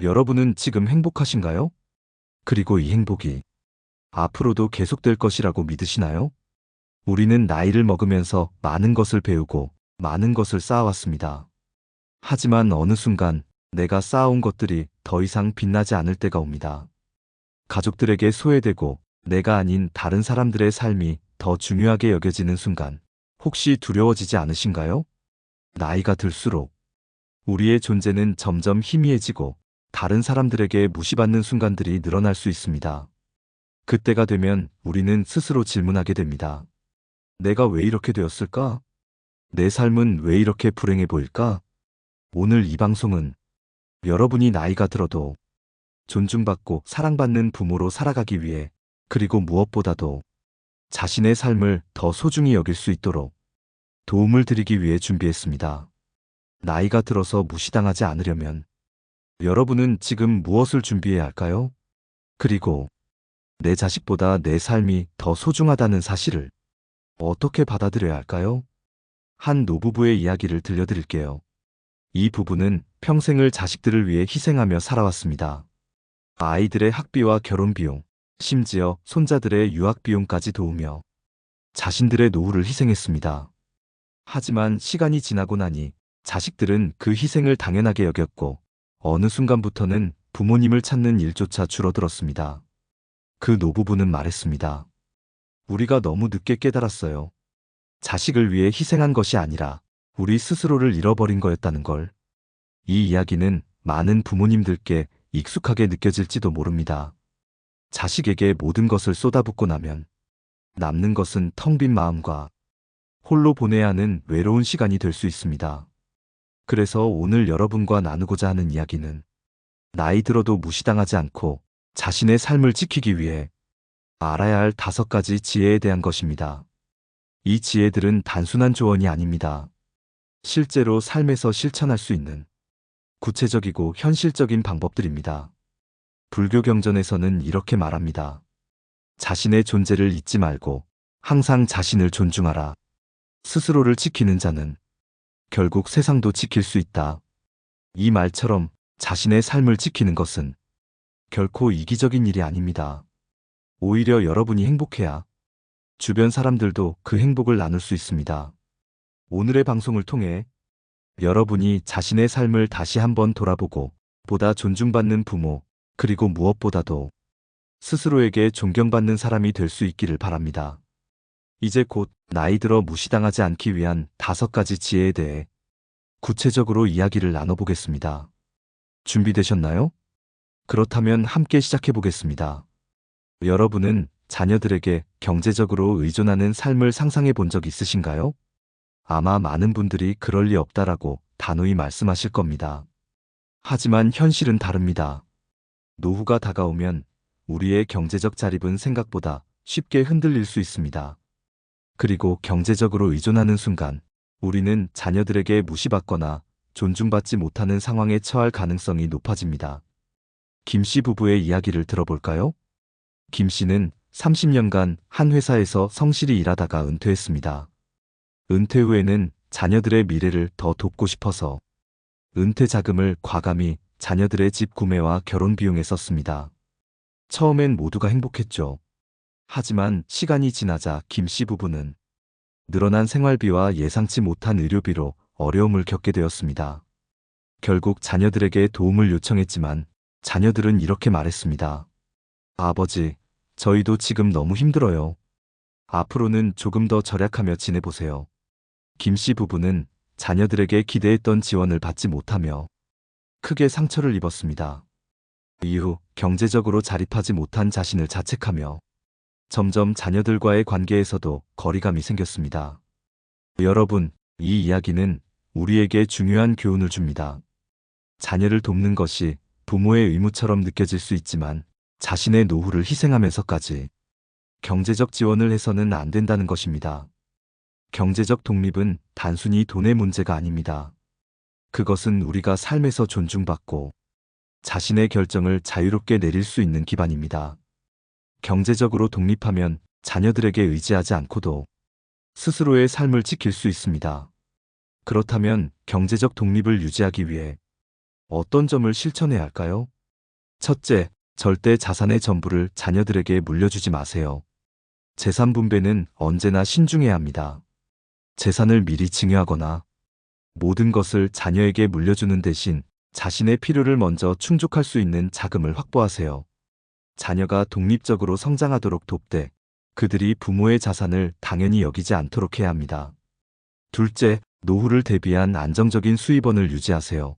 여러분은 지금 행복하신가요? 그리고 이 행복이 앞으로도 계속될 것이라고 믿으시나요? 우리는 나이를 먹으면서 많은 것을 배우고 많은 것을 쌓아왔습니다. 하지만 어느 순간 내가 쌓아온 것들이 더 이상 빛나지 않을 때가 옵니다. 가족들에게 소외되고 내가 아닌 다른 사람들의 삶이 더 중요하게 여겨지는 순간, 혹시 두려워지지 않으신가요? 나이가 들수록 우리의 존재는 점점 희미해지고 다른 사람들에게 무시받는 순간들이 늘어날 수 있습니다. 그때가 되면 우리는 스스로 질문하게 됩니다. 내가 왜 이렇게 되었을까? 내 삶은 왜 이렇게 불행해 보일까? 오늘 이 방송은 여러분이 나이가 들어도 존중받고 사랑받는 부모로 살아가기 위해, 그리고 무엇보다도 자신의 삶을 더 소중히 여길 수 있도록 도움을 드리기 위해 준비했습니다. 나이가 들어서 무시당하지 않으려면 여러분은 지금 무엇을 준비해야 할까요? 그리고 내 자식보다 내 삶이 더 소중하다는 사실을 어떻게 받아들여야 할까요? 한 노부부의 이야기를 들려드릴게요. 이 부부는 평생을 자식들을 위해 희생하며 살아왔습니다. 아이들의 학비와 결혼 비용, 심지어 손자들의 유학 비용까지 도우며 자신들의 노후를 희생했습니다. 하지만 시간이 지나고 나니 자식들은 그 희생을 당연하게 여겼고 어느 순간부터는 부모님을 찾는 일조차 줄어들었습니다. 그 노부부는 말했습니다. 우리가 너무 늦게 깨달았어요. 자식을 위해 희생한 것이 아니라 우리 스스로를 잃어버린 거였다는 걸. 이 이야기는 많은 부모님들께 익숙하게 느껴질지도 모릅니다. 자식에게 모든 것을 쏟아붓고 나면 남는 것은 텅 빈 마음과 홀로 보내야 하는 외로운 시간이 될 수 있습니다. 그래서 오늘 여러분과 나누고자 하는 이야기는 나이 들어도 무시당하지 않고 자신의 삶을 지키기 위해 알아야 할 5가지 지혜에 대한 것입니다. 이 지혜들은 단순한 조언이 아닙니다. 실제로 삶에서 실천할 수 있는 구체적이고 현실적인 방법들입니다. 불교 경전에서는 이렇게 말합니다. 자신의 존재를 잊지 말고 항상 자신을 존중하라. 스스로를 지키는 자는 결국 세상도 지킬 수 있다. 이 말처럼 자신의 삶을 지키는 것은 결코 이기적인 일이 아닙니다. 오히려 여러분이 행복해야 주변 사람들도 그 행복을 나눌 수 있습니다. 오늘의 방송을 통해 여러분이 자신의 삶을 다시 한번 돌아보고 보다 존중받는 부모, 그리고 무엇보다도 스스로에게 존경받는 사람이 될 수 있기를 바랍니다. 이제 곧 나이 들어 무시당하지 않기 위한 5가지 지혜에 대해 구체적으로 이야기를 나눠보겠습니다. 준비되셨나요? 그렇다면 함께 시작해보겠습니다. 여러분은 자녀들에게 경제적으로 의존하는 삶을 상상해 본 적 있으신가요? 아마 많은 분들이 그럴 리 없다라고 단호히 말씀하실 겁니다. 하지만 현실은 다릅니다. 노후가 다가오면 우리의 경제적 자립은 생각보다 쉽게 흔들릴 수 있습니다. 그리고 경제적으로 의존하는 순간 우리는 자녀들에게 무시받거나 존중받지 못하는 상황에 처할 가능성이 높아집니다. 김 씨 부부의 이야기를 들어볼까요? 김 씨는 30년간 한 회사에서 성실히 일하다가 은퇴했습니다. 은퇴 후에는 자녀들의 미래를 더 돕고 싶어서 은퇴 자금을 과감히 자녀들의 집 구매와 결혼 비용에 썼습니다. 처음엔 모두가 행복했죠. 하지만 시간이 지나자 김 씨 부부는 늘어난 생활비와 예상치 못한 의료비로 어려움을 겪게 되었습니다. 결국 자녀들에게 도움을 요청했지만 자녀들은 이렇게 말했습니다. 아버지, 저희도 지금 너무 힘들어요. 앞으로는 조금 더 절약하며 지내보세요. 김 씨 부부는 자녀들에게 기대했던 지원을 받지 못하며 크게 상처를 입었습니다. 이후 경제적으로 자립하지 못한 자신을 자책하며 점점 자녀들과의 관계에서도 거리감이 생겼습니다. 여러분, 이 이야기는 우리에게 중요한 교훈을 줍니다. 자녀를 돕는 것이 부모의 의무처럼 느껴질 수 있지만 자신의 노후를 희생하면서까지 경제적 지원을 해서는 안 된다는 것입니다. 경제적 독립은 단순히 돈의 문제가 아닙니다. 그것은 우리가 삶에서 존중받고 자신의 결정을 자유롭게 내릴 수 있는 기반입니다. 경제적으로 독립하면 자녀들에게 의지하지 않고도 스스로의 삶을 지킬 수 있습니다. 그렇다면 경제적 독립을 유지하기 위해 어떤 점을 실천해야 할까요? 첫째, 절대 자산의 전부를 자녀들에게 물려주지 마세요. 재산 분배는 언제나 신중해야 합니다. 재산을 미리 증여하거나 모든 것을 자녀에게 물려주는 대신 자신의 필요를 먼저 충족할 수 있는 자금을 확보하세요. 자녀가 독립적으로 성장하도록 돕되 그들이 부모의 자산을 당연히 여기지 않도록 해야 합니다. 둘째, 노후를 대비한 안정적인 수입원을 유지하세요.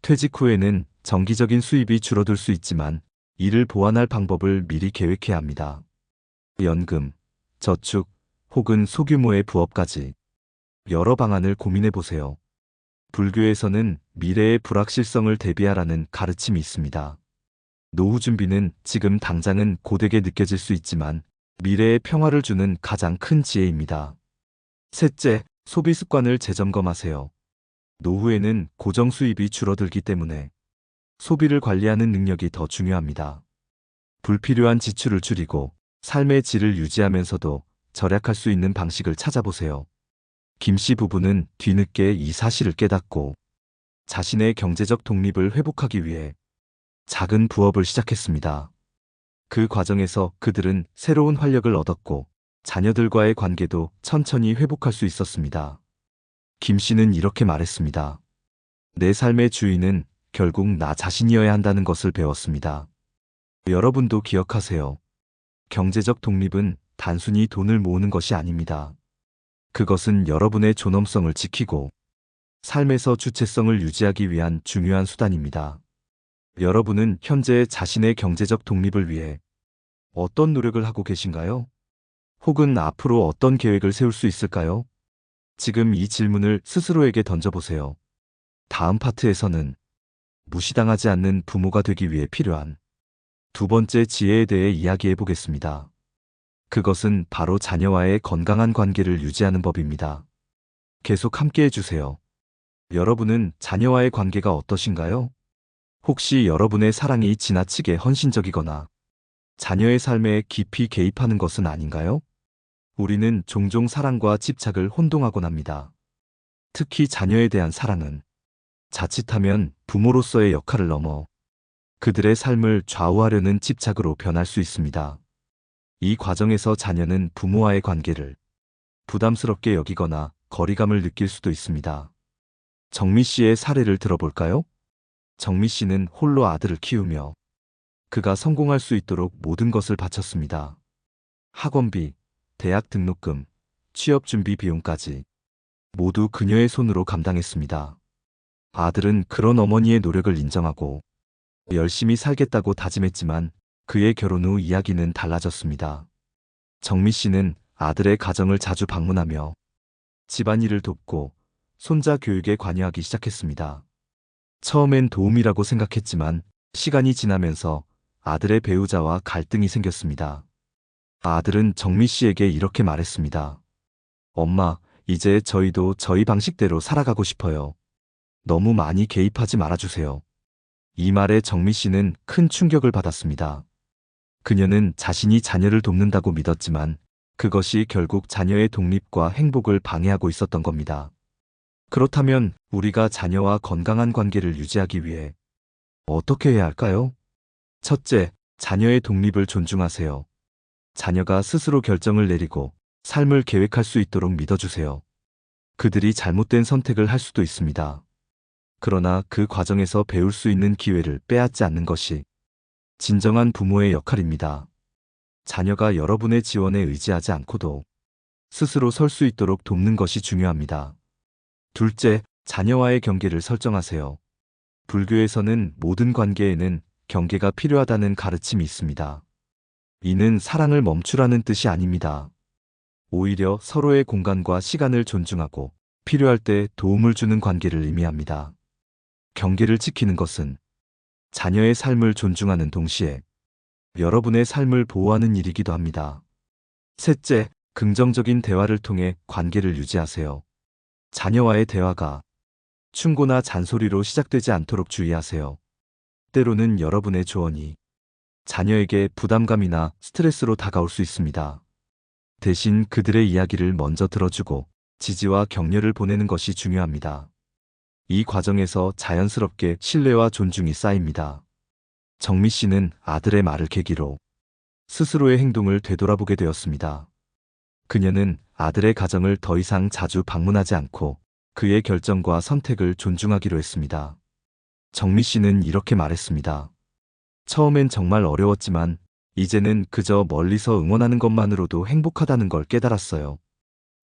퇴직 후에는 정기적인 수입이 줄어들 수 있지만 이를 보완할 방법을 미리 계획해야 합니다. 연금, 저축, 혹은 소규모의 부업까지 여러 방안을 고민해 보세요. 불교에서는 미래의 불확실성을 대비하라는 가르침이 있습니다. 노후 준비는 지금 당장은 고되게 느껴질 수 있지만 미래의 평화를 주는 가장 큰 지혜입니다. 셋째, 소비 습관을 재점검하세요. 노후에는 고정 수입이 줄어들기 때문에 소비를 관리하는 능력이 더 중요합니다. 불필요한 지출을 줄이고 삶의 질을 유지하면서도 절약할 수 있는 방식을 찾아보세요. 김 씨 부부는 뒤늦게 이 사실을 깨닫고 자신의 경제적 독립을 회복하기 위해 작은 부업을 시작했습니다. 그 과정에서 그들은 새로운 활력을 얻었고 자녀들과의 관계도 천천히 회복할 수 있었습니다. 김 씨는 이렇게 말했습니다. 내 삶의 주인은 결국 나 자신이어야 한다는 것을 배웠습니다. 여러분도 기억하세요. 경제적 독립은 단순히 돈을 모으는 것이 아닙니다. 그것은 여러분의 존엄성을 지키고 삶에서 주체성을 유지하기 위한 중요한 수단입니다. 여러분은 현재 자신의 경제적 독립을 위해 어떤 노력을 하고 계신가요? 혹은 앞으로 어떤 계획을 세울 수 있을까요? 지금 이 질문을 스스로에게 던져보세요. 다음 파트에서는 무시당하지 않는 부모가 되기 위해 필요한 두 번째 지혜에 대해 이야기해 보겠습니다. 그것은 바로 자녀와의 건강한 관계를 유지하는 법입니다. 계속 함께 해주세요. 여러분은 자녀와의 관계가 어떠신가요? 혹시 여러분의 사랑이 지나치게 헌신적이거나 자녀의 삶에 깊이 개입하는 것은 아닌가요? 우리는 종종 사랑과 집착을 혼동하곤 합니다. 특히 자녀에 대한 사랑은 자칫하면 부모로서의 역할을 넘어 그들의 삶을 좌우하려는 집착으로 변할 수 있습니다. 이 과정에서 자녀는 부모와의 관계를 부담스럽게 여기거나 거리감을 느낄 수도 있습니다. 정미 씨의 사례를 들어볼까요? 정미 씨는 홀로 아들을 키우며 그가 성공할 수 있도록 모든 것을 바쳤습니다. 학원비, 대학 등록금, 취업 준비 비용까지 모두 그녀의 손으로 감당했습니다. 아들은 그런 어머니의 노력을 인정하고 열심히 살겠다고 다짐했지만 그의 결혼 후 이야기는 달라졌습니다. 정미 씨는 아들의 가정을 자주 방문하며 집안일을 돕고 손자 교육에 관여하기 시작했습니다. 처음엔 도움이라고 생각했지만 시간이 지나면서 아들의 배우자와 갈등이 생겼습니다. 아들은 정미 씨에게 이렇게 말했습니다. 엄마, 이제 저희도 저희 방식대로 살아가고 싶어요. 너무 많이 개입하지 말아주세요. 이 말에 정미 씨는 큰 충격을 받았습니다. 그녀는 자신이 자녀를 돕는다고 믿었지만 그것이 결국 자녀의 독립과 행복을 방해하고 있었던 겁니다. 그렇다면 우리가 자녀와 건강한 관계를 유지하기 위해 어떻게 해야 할까요? 첫째, 자녀의 독립을 존중하세요. 자녀가 스스로 결정을 내리고 삶을 계획할 수 있도록 믿어주세요. 그들이 잘못된 선택을 할 수도 있습니다. 그러나 그 과정에서 배울 수 있는 기회를 빼앗지 않는 것이 진정한 부모의 역할입니다. 자녀가 여러분의 지원에 의지하지 않고도 스스로 설 수 있도록 돕는 것이 중요합니다. 둘째, 자녀와의 경계를 설정하세요. 불교에서는 모든 관계에는 경계가 필요하다는 가르침이 있습니다. 이는 사랑을 멈추라는 뜻이 아닙니다. 오히려 서로의 공간과 시간을 존중하고 필요할 때 도움을 주는 관계를 의미합니다. 경계를 지키는 것은 자녀의 삶을 존중하는 동시에 여러분의 삶을 보호하는 일이기도 합니다. 셋째, 긍정적인 대화를 통해 관계를 유지하세요. 자녀와의 대화가 충고나 잔소리로 시작되지 않도록 주의하세요. 때로는 여러분의 조언이 자녀에게 부담감이나 스트레스로 다가올 수 있습니다. 대신 그들의 이야기를 먼저 들어주고 지지와 격려를 보내는 것이 중요합니다. 이 과정에서 자연스럽게 신뢰와 존중이 쌓입니다. 정미 씨는 아들의 말을 계기로 스스로의 행동을 되돌아보게 되었습니다. 그녀는 아들의 가정을 더 이상 자주 방문하지 않고 그의 결정과 선택을 존중하기로 했습니다. 정미 씨는 이렇게 말했습니다. 처음엔 정말 어려웠지만 이제는 그저 멀리서 응원하는 것만으로도 행복하다는 걸 깨달았어요.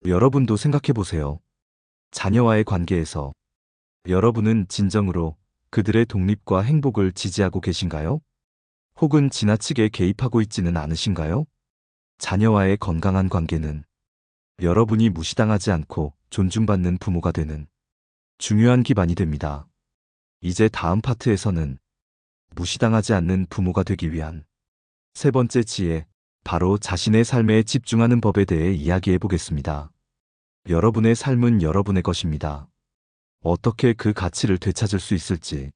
여러분도 생각해 보세요. 자녀와의 관계에서 여러분은 진정으로 그들의 독립과 행복을 지지하고 계신가요? 혹은 지나치게 개입하고 있지는 않으신가요? 자녀와의 건강한 관계는 여러분이 무시당하지 않고 존중받는 부모가 되는 중요한 기반이 됩니다. 이제 다음 파트에서는 무시당하지 않는 부모가 되기 위한 세 번째 지혜, 바로 자신의 삶에 집중하는 법에 대해 이야기해 보겠습니다. 여러분의 삶은 여러분의 것입니다. 어떻게 그 가치를 되찾을 수 있을지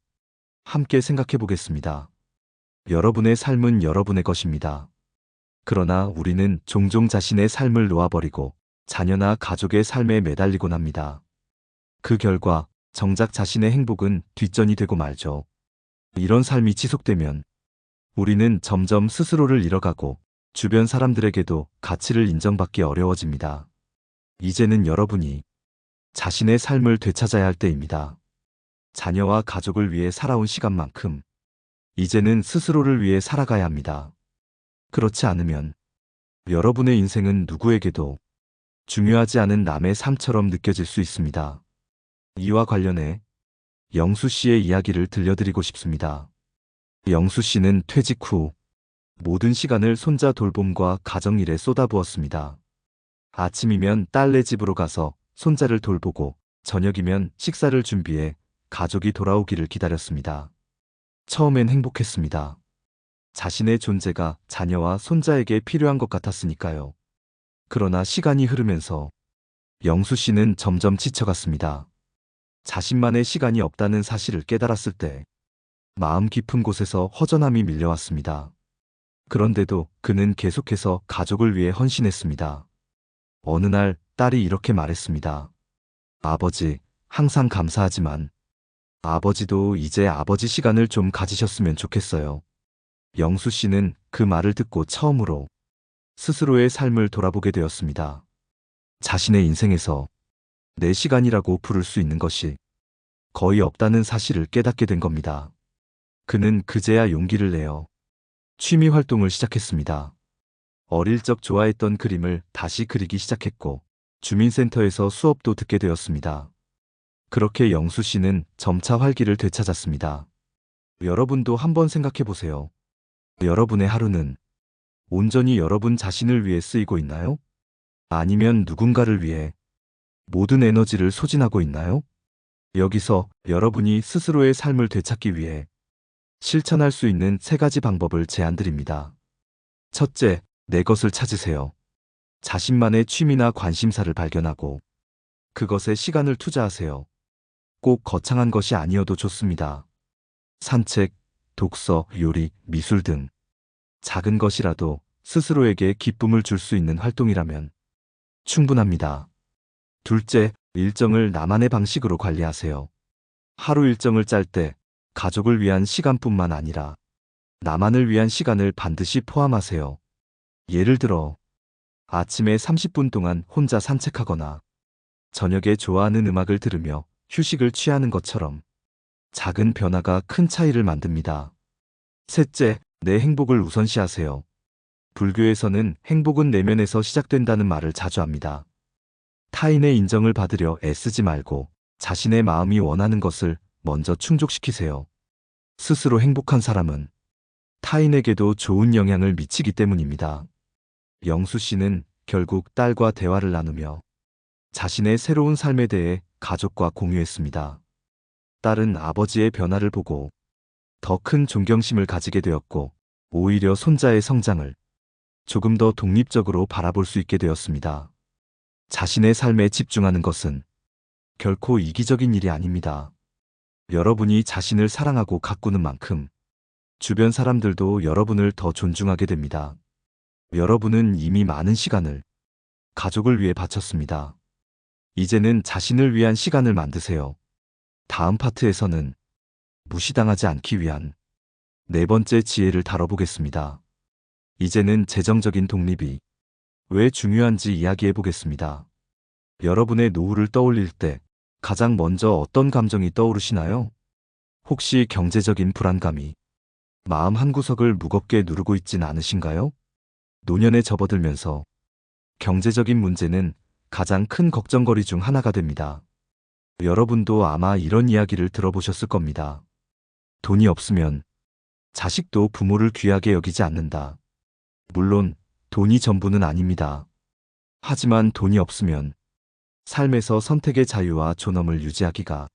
함께 생각해 보겠습니다. 여러분의 삶은 여러분의 것입니다. 그러나 우리는 종종 자신의 삶을 놓아버리고 자녀나 가족의 삶에 매달리곤 합니다. 그 결과 정작 자신의 행복은 뒷전이 되고 말죠. 이런 삶이 지속되면 우리는 점점 스스로를 잃어가고 주변 사람들에게도 가치를 인정받기 어려워집니다. 이제는 여러분이 자신의 삶을 되찾아야 할 때입니다. 자녀와 가족을 위해 살아온 시간만큼 이제는 스스로를 위해 살아가야 합니다. 그렇지 않으면 여러분의 인생은 누구에게도 중요하지 않은 남의 삶처럼 느껴질 수 있습니다. 이와 관련해 영수 씨의 이야기를 들려드리고 싶습니다. 영수 씨는 퇴직 후 모든 시간을 손자 돌봄과 가정일에 쏟아부었습니다. 아침이면 딸네 집으로 가서 손자를 돌보고 저녁이면 식사를 준비해 가족이 돌아오기를 기다렸습니다. 처음엔 행복했습니다. 자신의 존재가 자녀와 손자에게 필요한 것 같았으니까요. 그러나 시간이 흐르면서 영수 씨는 점점 지쳐갔습니다. 자신만의 시간이 없다는 사실을 깨달았을 때 마음 깊은 곳에서 허전함이 밀려왔습니다. 그런데도 그는 계속해서 가족을 위해 헌신했습니다. 어느 날 딸이 이렇게 말했습니다. 아버지, 항상 감사하지만 아버지도 이제 아버지 시간을 좀 가지셨으면 좋겠어요. 영수 씨는 그 말을 듣고 처음으로 스스로의 삶을 돌아보게 되었습니다. 자신의 인생에서 내 시간이라고 부를 수 있는 것이 거의 없다는 사실을 깨닫게 된 겁니다. 그는 그제야 용기를 내어 취미 활동을 시작했습니다. 어릴 적 좋아했던 그림을 다시 그리기 시작했고 주민센터에서 수업도 듣게 되었습니다. 그렇게 영수 씨는 점차 활기를 되찾았습니다. 여러분도 한번 생각해 보세요. 여러분의 하루는 온전히 여러분 자신을 위해 쓰이고 있나요? 아니면 누군가를 위해 모든 에너지를 소진하고 있나요? 여기서 여러분이 스스로의 삶을 되찾기 위해 실천할 수 있는 세 가지 방법을 제안드립니다. 첫째, 내 것을 찾으세요. 자신만의 취미나 관심사를 발견하고 그것에 시간을 투자하세요. 꼭 거창한 것이 아니어도 좋습니다. 산책, 독서, 요리, 미술 등 작은 것이라도 스스로에게 기쁨을 줄 수 있는 활동이라면 충분합니다. 둘째, 일정을 나만의 방식으로 관리하세요. 하루 일정을 짤 때 가족을 위한 시간뿐만 아니라 나만을 위한 시간을 반드시 포함하세요. 예를 들어 아침에 30분 동안 혼자 산책하거나 저녁에 좋아하는 음악을 들으며 휴식을 취하는 것처럼 작은 변화가 큰 차이를 만듭니다. 셋째, 내 행복을 우선시하세요. 불교에서는 행복은 내면에서 시작된다는 말을 자주 합니다. 타인의 인정을 받으려 애쓰지 말고 자신의 마음이 원하는 것을 먼저 충족시키세요. 스스로 행복한 사람은 타인에게도 좋은 영향을 미치기 때문입니다. 영수 씨는 결국 딸과 대화를 나누며 자신의 새로운 삶에 대해 가족과 공유했습니다. 딸은 아버지의 변화를 보고 더 큰 존경심을 가지게 되었고 오히려 손자의 성장을 조금 더 독립적으로 바라볼 수 있게 되었습니다. 자신의 삶에 집중하는 것은 결코 이기적인 일이 아닙니다. 여러분이 자신을 사랑하고 가꾸는 만큼 주변 사람들도 여러분을 더 존중하게 됩니다. 여러분은 이미 많은 시간을 가족을 위해 바쳤습니다. 이제는 자신을 위한 시간을 만드세요. 다음 파트에서는 무시당하지 않기 위한 네 번째 지혜를 다뤄보겠습니다. 이제는 재정적인 독립이 왜 중요한지 이야기해 보겠습니다. 여러분의 노후를 떠올릴 때 가장 먼저 어떤 감정이 떠오르시나요? 혹시 경제적인 불안감이 마음 한구석을 무겁게 누르고 있진 않으신가요? 노년에 접어들면서 경제적인 문제는 가장 큰 걱정거리 중 하나가 됩니다. 여러분도 아마 이런 이야기를 들어보셨을 겁니다. 돈이 없으면 자식도 부모를 귀하게 여기지 않는다. 물론 돈이 전부는 아닙니다. 하지만 돈이 없으면 삶에서 선택의 자유와 존엄을 유지하기가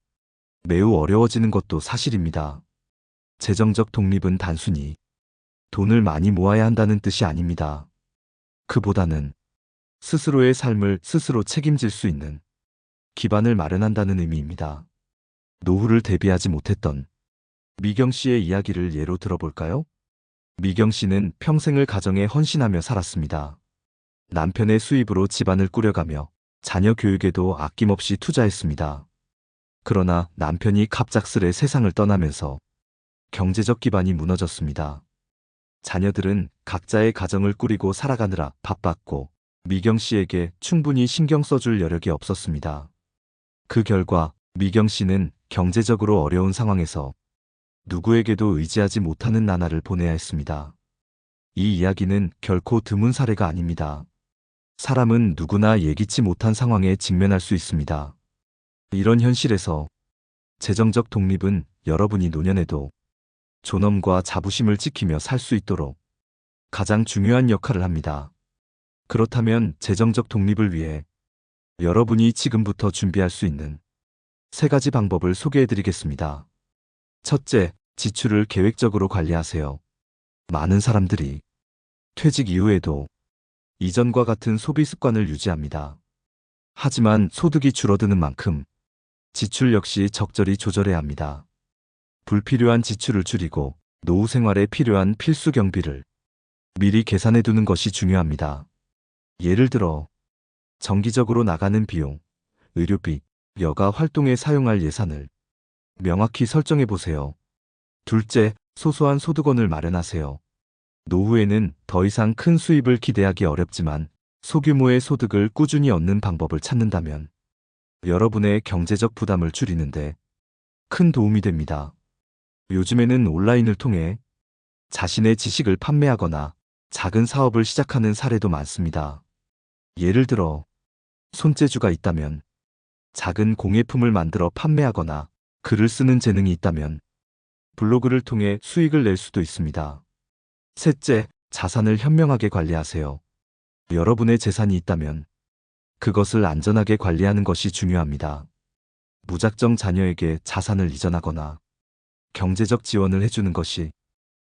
매우 어려워지는 것도 사실입니다. 재정적 독립은 단순히 돈을 많이 모아야 한다는 뜻이 아닙니다. 그보다는 스스로의 삶을 스스로 책임질 수 있는 기반을 마련한다는 의미입니다. 노후를 대비하지 못했던 미경 씨의 이야기를 예로 들어볼까요? 미경 씨는 평생을 가정에 헌신하며 살았습니다. 남편의 수입으로 집안을 꾸려가며 자녀 교육에도 아낌없이 투자했습니다. 그러나 남편이 갑작스레 세상을 떠나면서 경제적 기반이 무너졌습니다. 자녀들은 각자의 가정을 꾸리고 살아가느라 바빴고 미경 씨에게 충분히 신경 써줄 여력이 없었습니다. 그 결과 미경 씨는 경제적으로 어려운 상황에서 누구에게도 의지하지 못하는 나날을 보내야 했습니다. 이 이야기는 결코 드문 사례가 아닙니다. 사람은 누구나 예기치 못한 상황에 직면할 수 있습니다. 이런 현실에서 재정적 독립은 여러분이 노년에도 존엄과 자부심을 지키며 살 수 있도록 가장 중요한 역할을 합니다. 그렇다면 재정적 독립을 위해 여러분이 지금부터 준비할 수 있는 세 가지 방법을 소개해 드리겠습니다. 첫째, 지출을 계획적으로 관리하세요. 많은 사람들이 퇴직 이후에도 이전과 같은 소비 습관을 유지합니다. 하지만 소득이 줄어드는 만큼 지출 역시 적절히 조절해야 합니다. 불필요한 지출을 줄이고 노후 생활에 필요한 필수 경비를 미리 계산해 두는 것이 중요합니다. 예를 들어 정기적으로 나가는 비용, 의료비, 여가 활동에 사용할 예산을 명확히 설정해 보세요. 둘째, 소소한 소득원을 마련하세요. 노후에는 더 이상 큰 수입을 기대하기 어렵지만 소규모의 소득을 꾸준히 얻는 방법을 찾는다면 여러분의 경제적 부담을 줄이는데 큰 도움이 됩니다. 요즘에는 온라인을 통해 자신의 지식을 판매하거나 작은 사업을 시작하는 사례도 많습니다. 예를 들어 손재주가 있다면 작은 공예품을 만들어 판매하거나 글을 쓰는 재능이 있다면 블로그를 통해 수익을 낼 수도 있습니다. 셋째, 자산을 현명하게 관리하세요. 여러분의 재산이 있다면 그것을 안전하게 관리하는 것이 중요합니다. 무작정 자녀에게 자산을 이전하거나 경제적 지원을 해주는 것이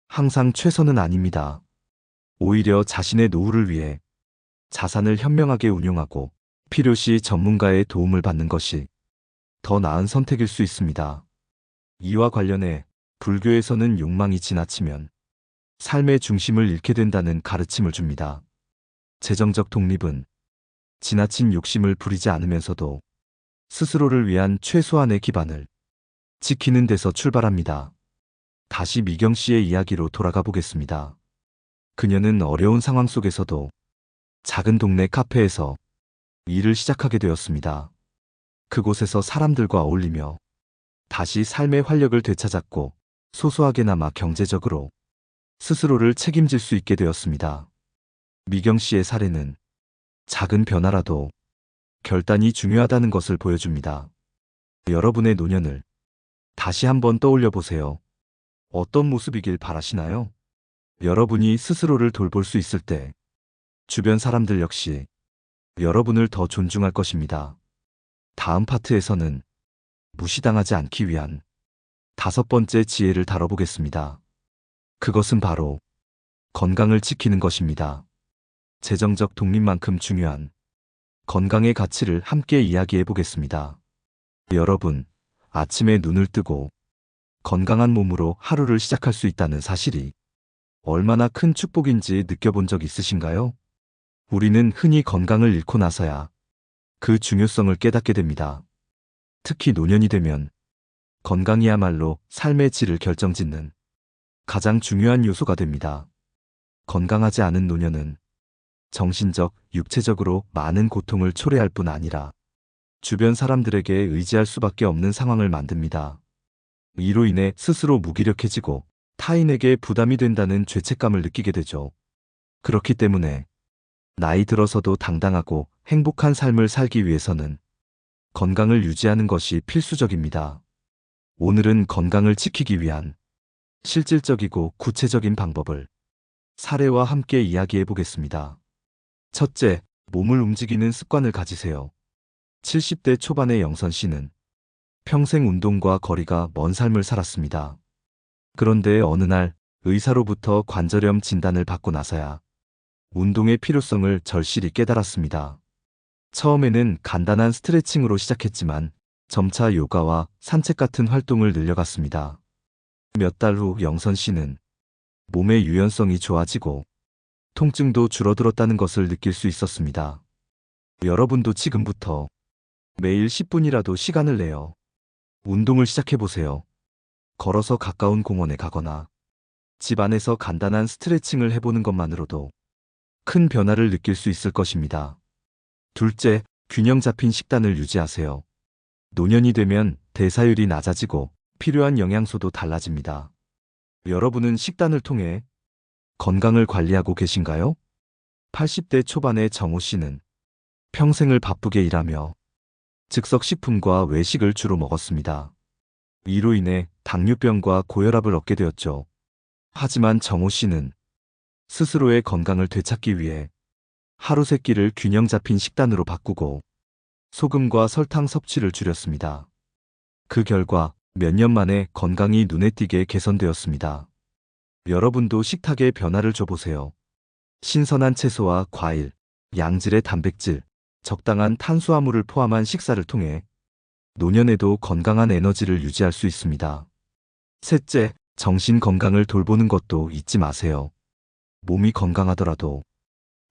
항상 최선은 아닙니다. 오히려 자신의 노후를 위해 자산을 현명하게 운용하고 필요시 전문가의 도움을 받는 것이 더 나은 선택일 수 있습니다. 이와 관련해 불교에서는 욕망이 지나치면 삶의 중심을 잃게 된다는 가르침을 줍니다. 재정적 독립은 지나친 욕심을 부리지 않으면서도 스스로를 위한 최소한의 기반을 지키는 데서 출발합니다. 다시 미경 씨의 이야기로 돌아가 보겠습니다. 그녀는 어려운 상황 속에서도 작은 동네 카페에서 일을 시작하게 되었습니다. 그곳에서 사람들과 어울리며 다시 삶의 활력을 되찾았고 소소하게나마 경제적으로 스스로를 책임질 수 있게 되었습니다. 미경 씨의 사례는 작은 변화라도 결단이 중요하다는 것을 보여줍니다. 여러분의 노년을 다시 한번 떠올려 보세요. 어떤 모습이길 바라시나요? 여러분이 스스로를 돌볼 수 있을 때 주변 사람들 역시 여러분을 더 존중할 것입니다. 다음 파트에서는 무시당하지 않기 위한 다섯 번째 지혜를 다뤄보겠습니다. 그것은 바로 건강을 지키는 것입니다. 재정적 독립만큼 중요한 건강의 가치를 함께 이야기해 보겠습니다. 여러분, 아침에 눈을 뜨고 건강한 몸으로 하루를 시작할 수 있다는 사실이 얼마나 큰 축복인지 느껴본 적 있으신가요? 우리는 흔히 건강을 잃고 나서야 그 중요성을 깨닫게 됩니다. 특히 노년이 되면 건강이야말로 삶의 질을 결정짓는 가장 중요한 요소가 됩니다. 건강하지 않은 노년은 정신적, 육체적으로 많은 고통을 초래할 뿐 아니라 주변 사람들에게 의지할 수밖에 없는 상황을 만듭니다. 이로 인해 스스로 무기력해지고 타인에게 부담이 된다는 죄책감을 느끼게 되죠. 그렇기 때문에 나이 들어서도 당당하고 행복한 삶을 살기 위해서는 건강을 유지하는 것이 필수적입니다. 오늘은 건강을 지키기 위한 실질적이고 구체적인 방법을 사례와 함께 이야기해 보겠습니다. 첫째, 몸을 움직이는 습관을 가지세요. 70대 초반의 영선 씨는 평생 운동과 거리가 먼 삶을 살았습니다. 그런데 어느 날 의사로부터 관절염 진단을 받고 나서야 운동의 필요성을 절실히 깨달았습니다. 처음에는 간단한 스트레칭으로 시작했지만 점차 요가와 산책 같은 활동을 늘려갔습니다. 몇 달 후 영선 씨는 몸의 유연성이 좋아지고 통증도 줄어들었다는 것을 느낄 수 있었습니다. 여러분도 지금부터 매일 10분이라도 시간을 내어 운동을 시작해보세요. 걸어서 가까운 공원에 가거나 집 안에서 간단한 스트레칭을 해보는 것만으로도 큰 변화를 느낄 수 있을 것입니다. 둘째, 균형 잡힌 식단을 유지하세요. 노년이 되면 대사율이 낮아지고 필요한 영양소도 달라집니다. 여러분은 식단을 통해 건강을 관리하고 계신가요? 80대 초반의 정호 씨는 평생을 바쁘게 일하며 즉석식품과 외식을 주로 먹었습니다. 이로 인해 당뇨병과 고혈압을 얻게 되었죠. 하지만 정호 씨는 스스로의 건강을 되찾기 위해 하루 세 끼를 균형 잡힌 식단으로 바꾸고 소금과 설탕 섭취를 줄였습니다. 그 결과 몇 년 만에 건강이 눈에 띄게 개선되었습니다. 여러분도 식탁에 변화를 줘보세요. 신선한 채소와 과일, 양질의 단백질, 적당한 탄수화물을 포함한 식사를 통해 노년에도 건강한 에너지를 유지할 수 있습니다. 셋째, 정신 건강을 돌보는 것도 잊지 마세요. 몸이 건강하더라도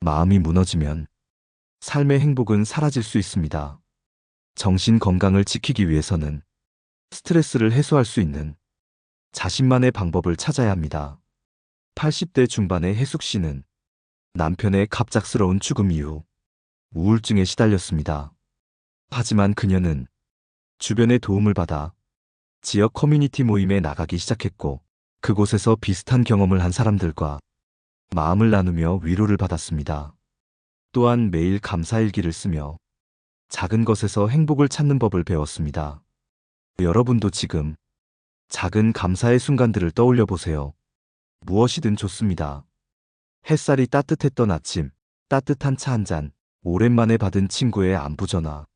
마음이 무너지면 삶의 행복은 사라질 수 있습니다. 정신 건강을 지키기 위해서는 스트레스를 해소할 수 있는 자신만의 방법을 찾아야 합니다. 80대 중반의 혜숙 씨는 남편의 갑작스러운 죽음 이후 우울증에 시달렸습니다. 하지만 그녀는 주변의 도움을 받아 지역 커뮤니티 모임에 나가기 시작했고 그곳에서 비슷한 경험을 한 사람들과 마음을 나누며 위로를 받았습니다. 또한 매일 감사일기를 쓰며 작은 것에서 행복을 찾는 법을 배웠습니다. 여러분도 지금 작은 감사의 순간들을 떠올려 보세요. 무엇이든 좋습니다. 햇살이 따뜻했던 아침, 따뜻한 차 한 잔, 오랜만에 받은 친구의 안부 전화.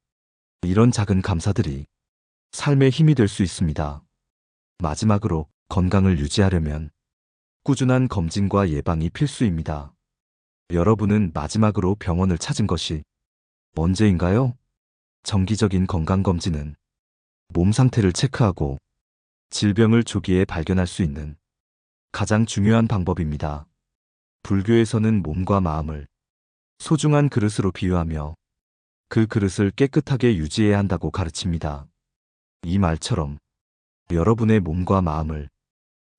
이런 작은 감사들이 삶의 힘이 될 수 있습니다. 마지막으로 건강을 유지하려면 꾸준한 검진과 예방이 필수입니다. 여러분은 마지막으로 병원을 찾은 것이 언제인가요? 정기적인 건강검진은 몸 상태를 체크하고 질병을 조기에 발견할 수 있는 가장 중요한 방법입니다. 불교에서는 몸과 마음을 소중한 그릇으로 비유하며 그 그릇을 깨끗하게 유지해야 한다고 가르칩니다. 이 말처럼 여러분의 몸과 마음을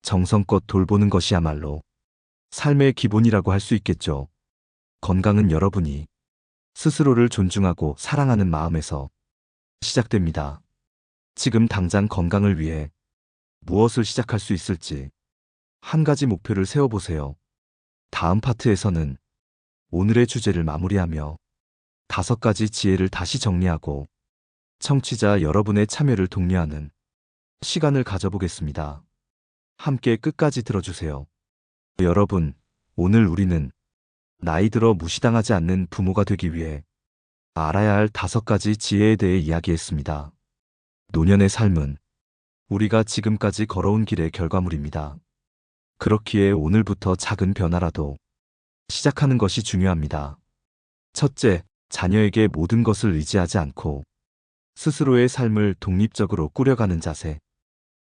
정성껏 돌보는 것이야말로 삶의 기본이라고 할 수 있겠죠. 건강은 여러분이 스스로를 존중하고 사랑하는 마음에서 시작됩니다. 지금 당장 건강을 위해 무엇을 시작할 수 있을지 한 가지 목표를 세워보세요. 다음 파트에서는 오늘의 주제를 마무리하며 5가지 지혜를 다시 정리하고 청취자 여러분의 참여를 독려하는 시간을 가져보겠습니다. 함께 끝까지 들어주세요. 여러분, 오늘 우리는 나이 들어 무시당하지 않는 부모가 되기 위해 알아야 할 5가지 지혜에 대해 이야기했습니다. 노년의 삶은 우리가 지금까지 걸어온 길의 결과물입니다. 그렇기에 오늘부터 작은 변화라도 시작하는 것이 중요합니다. 첫째, 자녀에게 모든 것을 의지하지 않고 스스로의 삶을 독립적으로 꾸려가는 자세.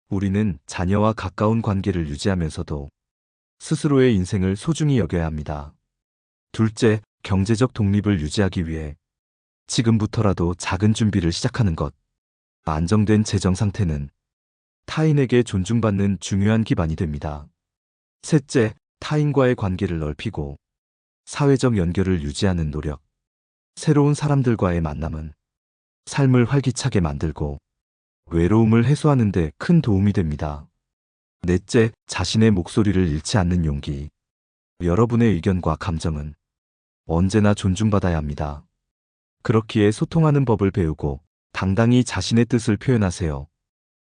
우리는 자녀와 가까운 관계를 유지하면서도 스스로의 인생을 소중히 여겨야 합니다. 둘째, 경제적 독립을 유지하기 위해 지금부터라도 작은 준비를 시작하는 것. 안정된 재정 상태는 타인에게 존중받는 중요한 기반이 됩니다. 셋째, 타인과의 관계를 넓히고 사회적 연결을 유지하는 노력. 새로운 사람들과의 만남은 삶을 활기차게 만들고 외로움을 해소하는 데 큰 도움이 됩니다. 넷째, 자신의 목소리를 잃지 않는 용기. 여러분의 의견과 감정은 언제나 존중받아야 합니다. 그렇기에 소통하는 법을 배우고 당당히 자신의 뜻을 표현하세요.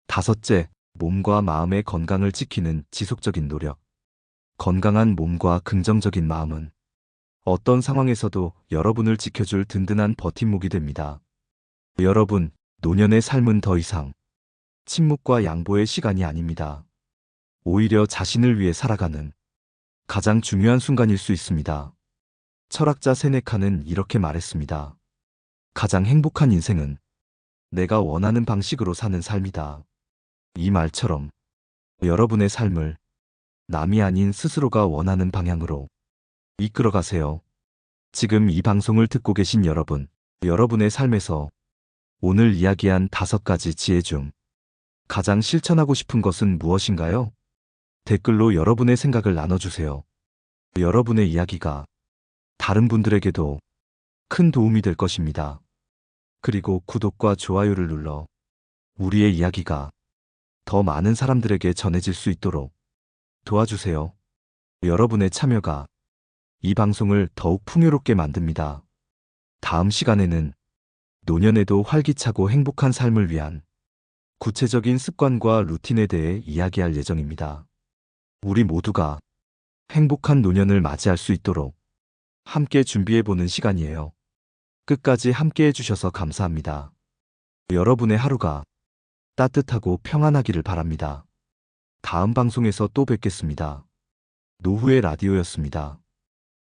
다섯째, 몸과 마음의 건강을 지키는 지속적인 노력. 건강한 몸과 긍정적인 마음은 어떤 상황에서도 여러분을 지켜줄 든든한 버팀목이 됩니다. 여러분, 노년의 삶은 더 이상 침묵과 양보의 시간이 아닙니다. 오히려 자신을 위해 살아가는 가장 중요한 순간일 수 있습니다. 철학자 세네카는 이렇게 말했습니다. 가장 행복한 인생은 내가 원하는 방식으로 사는 삶이다. 이 말처럼 여러분의 삶을 남이 아닌 스스로가 원하는 방향으로 이끌어가세요. 지금 이 방송을 듣고 계신 여러분, 여러분의 삶에서 오늘 이야기한 5가지 지혜 중 가장 실천하고 싶은 것은 무엇인가요? 댓글로 여러분의 생각을 나눠주세요. 여러분의 이야기가 다른 분들에게도 큰 도움이 될 것입니다. 그리고 구독과 좋아요를 눌러 우리의 이야기가 더 많은 사람들에게 전해질 수 있도록 도와주세요. 여러분의 참여가 이 방송을 더욱 풍요롭게 만듭니다. 다음 시간에는 노년에도 활기차고 행복한 삶을 위한 구체적인 습관과 루틴에 대해 이야기할 예정입니다. 우리 모두가 행복한 노년을 맞이할 수 있도록 함께 준비해보는 시간이에요. 끝까지 함께 해주셔서 감사합니다. 여러분의 하루가 따뜻하고 평안하기를 바랍니다. 다음 방송에서 또 뵙겠습니다. 노후의 라디오였습니다.